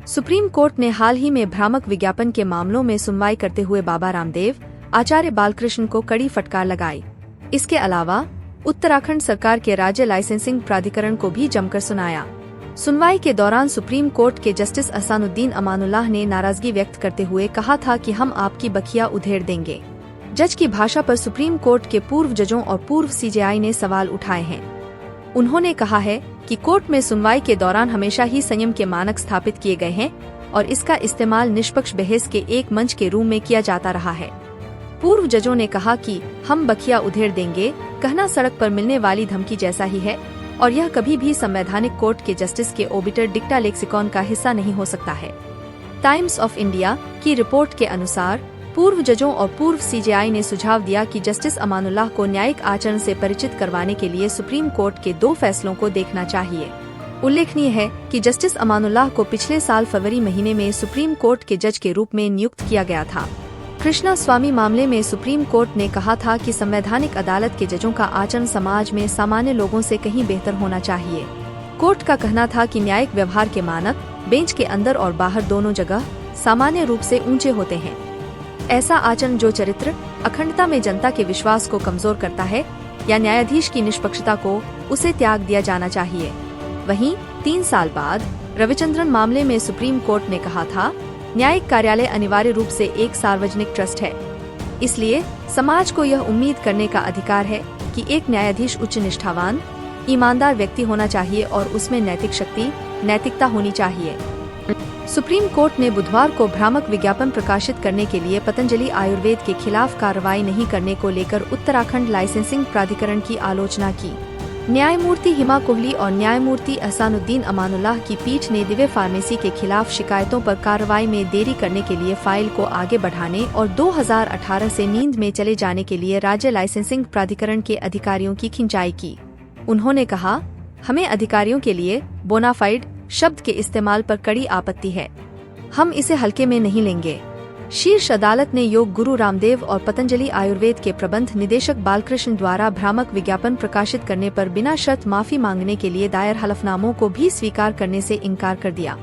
Supreme court ने हाल ही में भ्रामक विज्ञापन के मामलों में सुनवाई करते हुए बाबा रामदेव, आचार्य बालकृष्ण को कड़ी फटकार लगाई। इसके अलावा उत्तराखंड सरकार के राज्य लाइसेंसिंग प्राधिकरण को भी जमकर सुनाया। सुनवाई के दौरान सुप्रीम कोर्ट के जस्टिस अहसानुद्दीन अमानुल्लाह ने नाराजगी व्यक्त करते हुए कहा था कि हम आपकी बखिया उधेड़ देंगे। जज की भाषा पर सुप्रीम कोर्ट के पूर्व जजों और पूर्व सीजेआई ने सवाल उठाए हैं। उन्होंने कहा है कि कोर्ट में सुनवाई के दौरान हमेशा ही संयम के मानक स्थापित किए गए हैं और इसका इस्तेमाल निष्पक्ष बहस के एक मंच के रूप में किया जाता रहा है। पूर्व जजों ने कहा कि हम बखिया उधेड़ देंगे कहना सड़क पर मिलने वाली धमकी जैसा ही है और यह कभी भी संवैधानिक कोर्ट के जस्टिस के ओबिटर डिक्टा लेक्सिकॉन का हिस्सा नहीं हो सकता है। टाइम्स ऑफ इंडिया की रिपोर्ट के अनुसार पूर्व जजों और पूर्व सीजेआई ने सुझाव दिया कि जस्टिस अमानुल्लाह को न्यायिक आचरण से परिचित करवाने के लिए सुप्रीम कोर्ट के 2 फैसलों को देखना चाहिए। उल्लेखनीय है कि जस्टिस अमानुल्लाह को पिछले साल फरवरी महीने में सुप्रीम कोर्ट के जज के रूप में नियुक्त किया गया था। कृष्णा स्वामी मामले में सुप्रीम कोर्ट ने कहा था कि संवैधानिक अदालत के जजों का आचरण समाज में सामान्य लोगों से कहीं बेहतर होना चाहिए। कोर्ट का कहना था कि न्यायिक व्यवहार के मानक बेंच के अंदर और बाहर दोनों जगह सामान्य रूप से ऊंचे होते हैं। ऐसा आचरण जो चरित्र अखंडता में जनता के विश्वास को कमजोर करता है या न्यायाधीश की निष्पक्षता को उसे त्याग दिया जाना चाहिए। वहीं 3 साल बाद रविचंद्रन मामले में सुप्रीम कोर्ट ने कहा था, न्यायिक कार्यालय अनिवार्य रूप से एक सार्वजनिक ट्रस्ट है, इसलिए समाज को यह उम्मीद करने का अधिकार है कि एक न्यायाधीश उच्च निष्ठावान, ईमानदार व्यक्ति होना चाहिए और उसमें नैतिक शक्ति, नैतिकता होनी चाहिए। सुप्रीम कोर्ट ने बुधवार को भ्रामक विज्ञापन प्रकाशित करने के लिए पतंजलि आयुर्वेद के खिलाफ कार्रवाई नहीं करने को लेकर उत्तराखंड लाइसेंसिंग प्राधिकरण की आलोचना की। न्यायमूर्ति हिमा कोहली और न्यायमूर्ति अहसानुद्दीन अमानुल्लाह की पीठ ने दिव्य फार्मेसी के खिलाफ शिकायतों पर कार्रवाई में देरी करने के लिए फाइल को आगे बढ़ाने और 2018 से नींद में चले जाने के लिए राज्य लाइसेंसिंग प्राधिकरण के अधिकारियों की खिंचाई की। उन्होंने कहा, हमें अधिकारियों के लिए बोनाफाइड शब्द के इस्तेमाल पर कड़ी आपत्ति है, हम इसे हल्के में नहीं लेंगे। शीर्ष अदालत ने योग गुरु रामदेव और पतंजलि आयुर्वेद के प्रबंध निदेशक बालकृष्ण द्वारा भ्रामक विज्ञापन प्रकाशित करने पर बिना शर्त माफी मांगने के लिए दायर हलफनामों को भी स्वीकार करने से इनकार कर दिया।